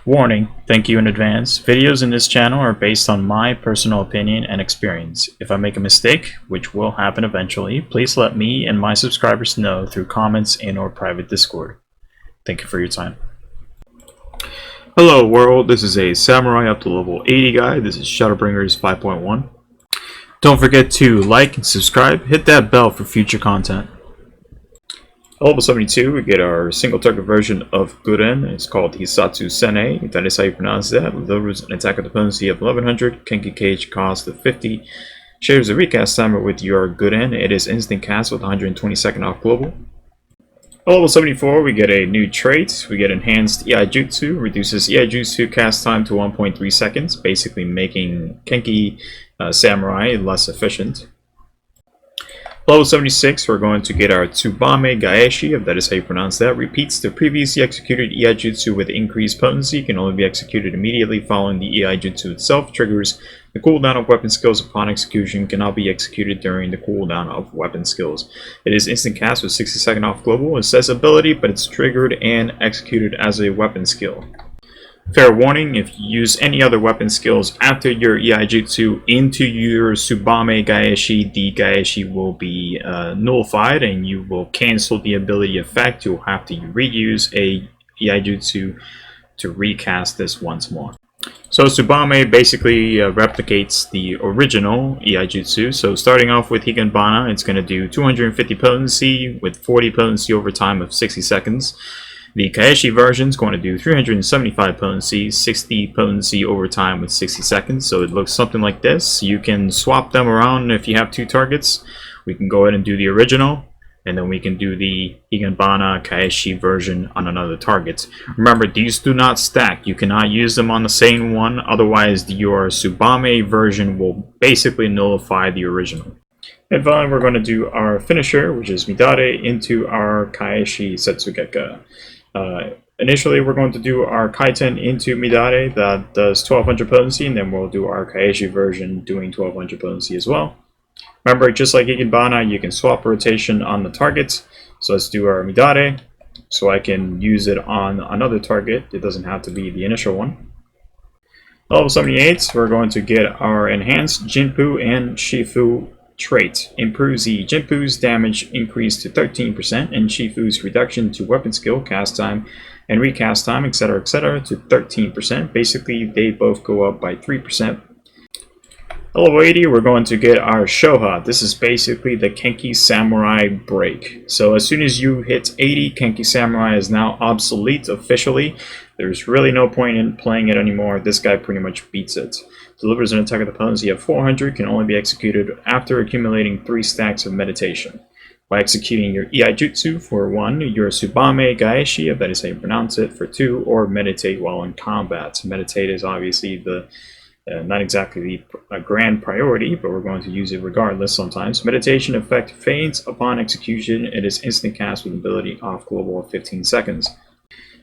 Warning, thank you in advance. Videos in this channel are based on my personal opinion and experience. If I make a mistake, which will happen eventually, please let me and my subscribers know through comments in our private Discord. Thank you for your time. Hello world, this is a Samurai up to level 80 guy. This is Shadowbringers 5.1. Don't forget to like and subscribe, hit that bell for future content. At level 72, we get our single target version of Guren. It's called Hisatsu Sene. That is how you pronounce that. Delivers an attack with a potency of 1100, Kenki Cage cost of 50. Shares a recast timer with your Guren. It is instant cast with 120-second off global. At level 74, we get a new trait. We get Enhanced EI Jutsu. Reduces EI Jutsu cast time to 1.3 seconds, basically making Kenki Samurai less efficient. Level 76, we're going to get our Tsubame Gaeshi, if that is how you pronounce that. Repeats the previously executed EI Jutsu with increased potency. Can only be executed immediately following the EI Jutsu itself. Triggers the cooldown of weapon skills upon execution. Cannot be executed during the cooldown of weapon skills. It is instant cast with 60-second off global. It says ability, but it's triggered and executed as a weapon skill. Fair warning, if you use any other weapon skills after your EI Jutsu into your Tsubame Gaeshi, the Gaeshi will be nullified and you will cancel the ability effect. You'll have to reuse a EI Jutsu to recast this once more. So Tsubame basically replicates the original EI Jutsu. So starting off with Higanbana, it's going to do 250 potency with 40 potency over time of 60 seconds. The Kaeshi version is going to do 375 potency, 60 potency over time with 60 seconds. So it looks something like this. You can swap them around if you have two targets. We can go ahead and do the original, and then we can do the Higanbana Kaeshi version on another target. Remember, these do not stack. You cannot use them on the same one, otherwise your Tsubame version will basically nullify the original. And finally, we're going to do our finisher, which is Midare, into our Kaeshi Setsugeka. Initially, we're going to do our Kaiten into Midare that does 1200 potency, and then we'll do our Kaeshi version doing 1200 potency as well. Remember, just like Higanbana, you can swap rotation on the targets. So let's do our Midare, so I can use it on another target. It doesn't have to be the initial one. Level 78, we're going to get our Enhanced Jinpu and Shifu trait. Improves the Jinpu's damage increase to 13% and Shifu's reduction to weapon skill, cast time, and recast time, etc., to 13%. Basically, they both go up by 3%. Level 80, we're going to get our Shoha. This is basically the Kenki Samurai break. So as soon as you hit 80, Kenki Samurai is now obsolete officially. There's really no point in playing it anymore. This guy pretty much beats it. Delivers an attack with a potency of 400, can only be executed after accumulating 3 stacks of meditation. By executing your EI Jutsu for 1, your Tsubame Gaeshi, if that is how you pronounce it, for 2, or meditate while in combat. Meditate is obviously the not exactly the grand priority, but we're going to use it regardless sometimes. Meditation effect fades upon execution. It is instant cast with ability off global of 15 seconds.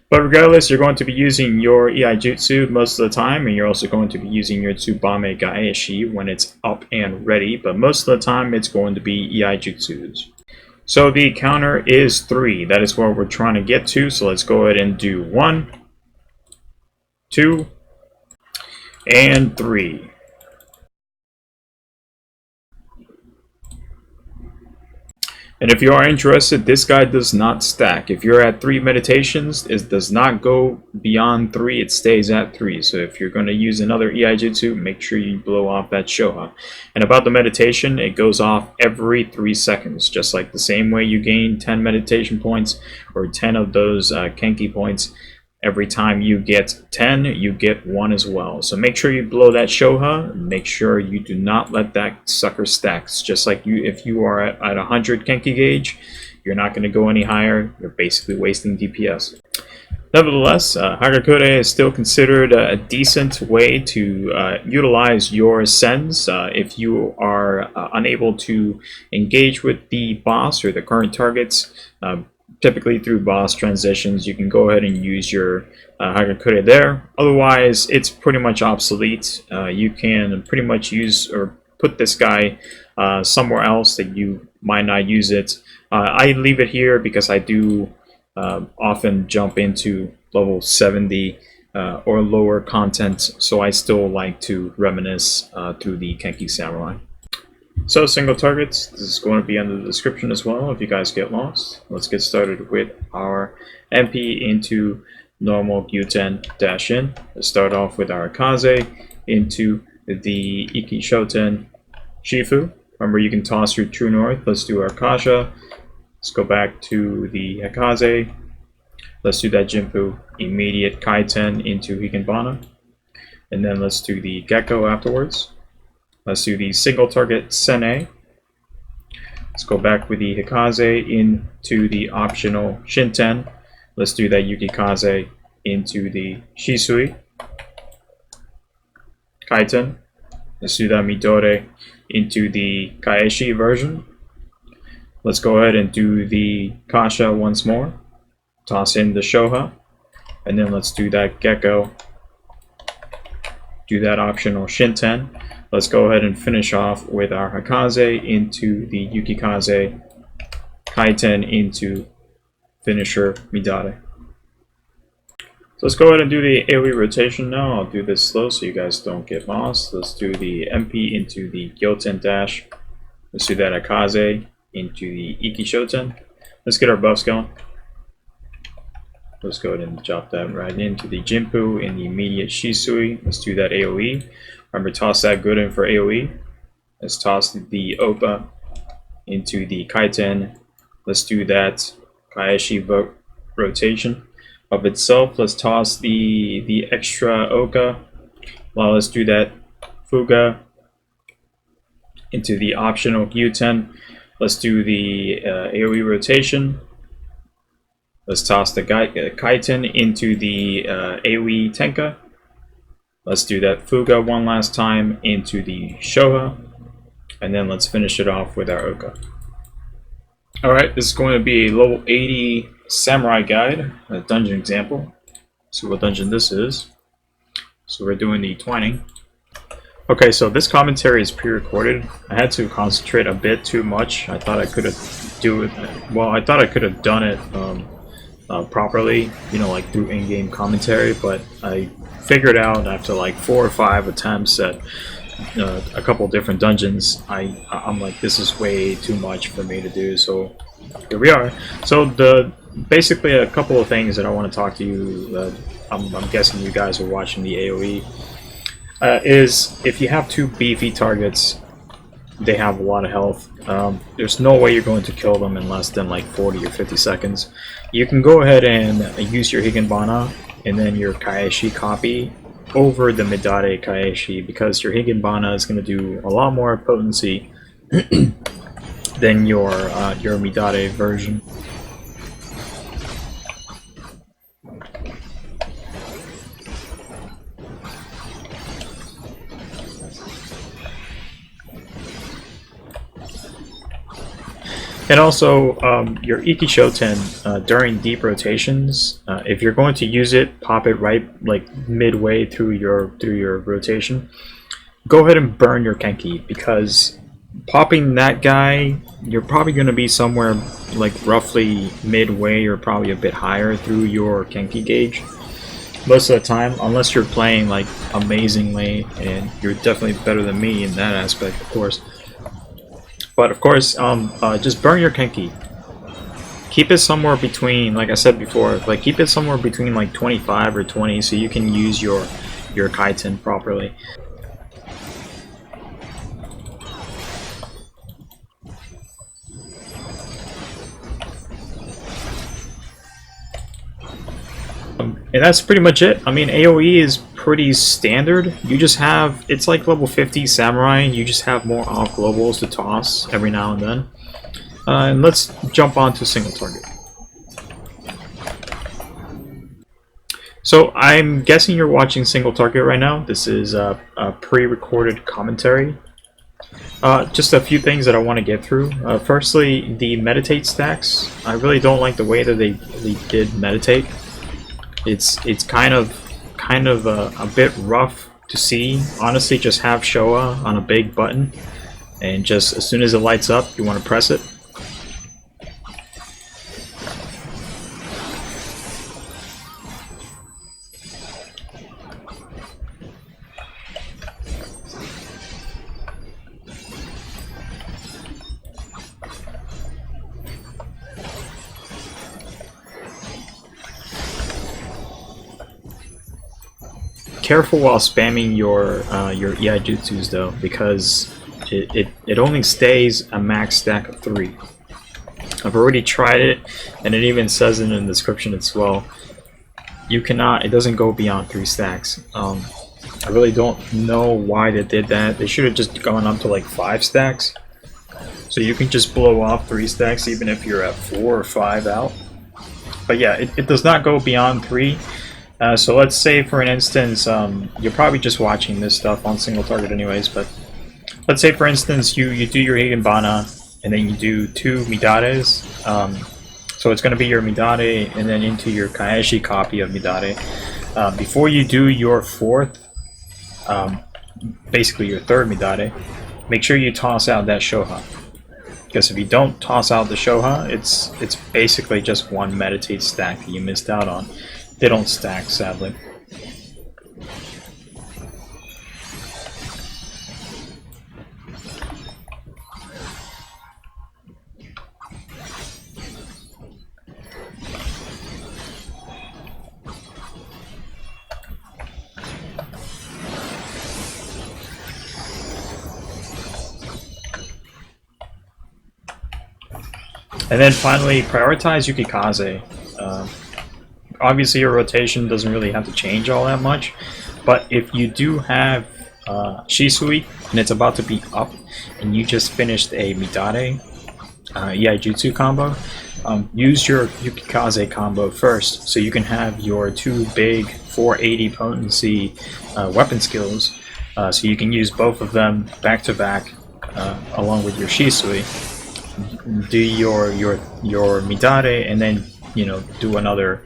But regardless, you're going to be using your EI Jutsu most of the time, and you're also going to be using your Tsubame Gaeshi when it's up and ready, but most of the time it's going to be EI Jutsus. So the counter is 3. That is what we're trying to get to, so let's go ahead and do 1, 2, and 3. And if you are interested, this guy does not stack. If you're at 3 meditations, it does not go beyond 3, it stays at 3. So if you're going to use another EI Jutsu, make sure you blow off that Shoha. And about the meditation, it goes off every 3 seconds, just like the same way you gain 10 meditation points or 10 of those Kenki points. Every time you get 10, you get 1 as well. So make sure you blow that Shoha. Make sure you do not let that sucker stack. It's just like if you are at 100 Kenki gauge, you're not going to go any higher. You're basically wasting DPS. Nevertheless, Hagakure is still considered a decent way to utilize your Sens. If you are unable to engage with the boss or the current targets, typically through boss transitions, you can go ahead and use your Hagakure there. Otherwise, it's pretty much obsolete. You can pretty much use or put this guy somewhere else that you might not use it. I leave it here because I do often jump into level 70 or lower content, so I still like to reminisce through the Kenki Samurai. So single targets, this is going to be under the description as well if you guys get lost. Let's get started with our MP into normal Gyuten-in. Let's start off with our Akaze into the Iki Shoten Shifu. Remember, you can toss your True North. Let's do our Kasha. Let's go back to the Akaze. Let's do that Jinpu immediate Kaiten into Higenbana. And then let's do the Gecko afterwards. Let's do the single target Sene. Let's go back with the Hikaze into the optional Shinten. Let's do that Yukikaze into the Shisui Kaiten. Let's do that Midore into the Kaeshi version. Let's go ahead and do the Kasha once more. Toss in the Shoha. And then let's do that Gecko. Do that optional Shinten. Let's go ahead and finish off with our Hikaze into the Yukikaze, Kaiten into finisher Midare. So let's go ahead and do the AoE rotation now. I'll do this slow so you guys don't get lost. Let's do the MP into the Gyuten dash. Let's do that Akaze into the Iki Shoten. Let's get our buffs going. Let's go ahead and drop that right into the Jinpu in the immediate Shisui. Let's do that AoE. Remember, toss that good in for AoE. Let's toss the Opa into the Kaiten. Let's do that Kaeshi rotation of itself. Let's toss the extra Oka. Well, let's do that Fuga into the optional Gyuten. Let's do the AoE rotation. Let's toss the Kaiten into the AoE Tenka. Let's do that Fuga one last time into the Shoha. And then let's finish it off with our Oka. Alright, this is going to be a level 80 Samurai Guide, a dungeon example. See what dungeon this is. So we're doing the Twining. Okay, so this commentary is pre-recorded. I had to concentrate a bit too much. I thought I could have done it properly, you know, like through in-game commentary, but I figured out after like 4 or 5 attempts at a couple different dungeons, I'm like, this is way too much for me to do, so here we are. So basically a couple of things that I want to talk to you, I'm guessing you guys are watching the AoE, is if you have 2 beefy targets, they have a lot of health. There's no way you're going to kill them in less than like 40 or 50 seconds. You can go ahead and use your Higenbana and then your Kaeshi copy over the Midare Kaeshi, because your Higenbana is going to do a lot more potency than your Midare version. And also, your Iki Shoten, during deep rotations, if you're going to use it, pop it right like midway through your rotation. Go ahead and burn your Kenki, because popping that guy, you're probably going to be somewhere like roughly midway or probably a bit higher through your Kenki gauge most of the time, unless you're playing like amazingly, and you're definitely better than me in that aspect, of course. But of course, just burn your Kenki. Keep it somewhere between, like I said before, like keep it somewhere between like 25 or 20, so you can use your Kaiten properly. And that's pretty much it. I mean, AoE is pretty standard. You just have, it's like level 50 Samurai, you just have more off globals to toss every now and then. And let's jump on to single target. So I'm guessing you're watching single target right now. This is a pre-recorded commentary. Just a few things that I want to get through. Firstly, the meditate stacks. I really don't like the way that they did meditate. It's kind of a bit rough to see. Honestly, just have Showa on a big button, and just as soon as it lights up, you want to press it. Careful while spamming your EI jutsus though, because it only stays a max stack of 3. I've already tried it, and it even says in the description as well. You cannot. It doesn't go beyond 3 stacks. I really don't know why they did that. They should have just gone up to like 5 stacks, so you can just blow off 3 stacks even if you're at 4 or 5 out. But yeah, it does not go beyond 3. So let's say, for an instance, you're probably just watching this stuff on single target anyways, but let's say, for instance, you do your Higanbana, and then you do 2 Midares. So it's going to be your Midare, and then into your Kaeshi copy of Midare. Before you do your 4th, basically your 3rd Midare, make sure you toss out that Shoha. Because if you don't toss out the Shoha, it's basically just one meditate stack that you missed out on. They don't stack, sadly. And then finally, prioritize Yukikaze. Obviously your rotation doesn't really have to change all that much, but if you do have Shisui and it's about to be up and you just finished a Midare Iaijutsu combo, use your Yukikaze combo first so you can have your 2 big 480 potency weapon skills, so you can use both of them back to back along with your Shisui. Do your Midare and then, you know, do another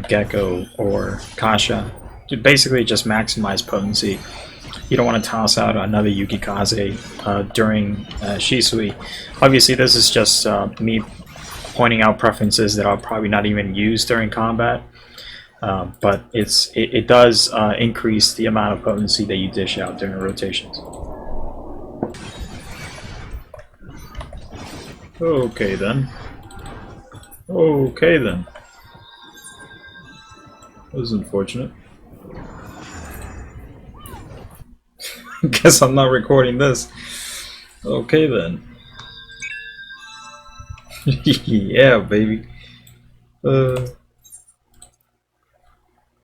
Gecko or Kasha to basically just maximize potency. You don't want to toss out another Yukikaze during Shisui. Obviously this is just me pointing out preferences that I'll probably not even use during combat, but it does increase the amount of potency that you dish out during rotations. Okay then. Okay then. That was unfortunate. Guess I'm not recording this. Okay then. Yeah, baby.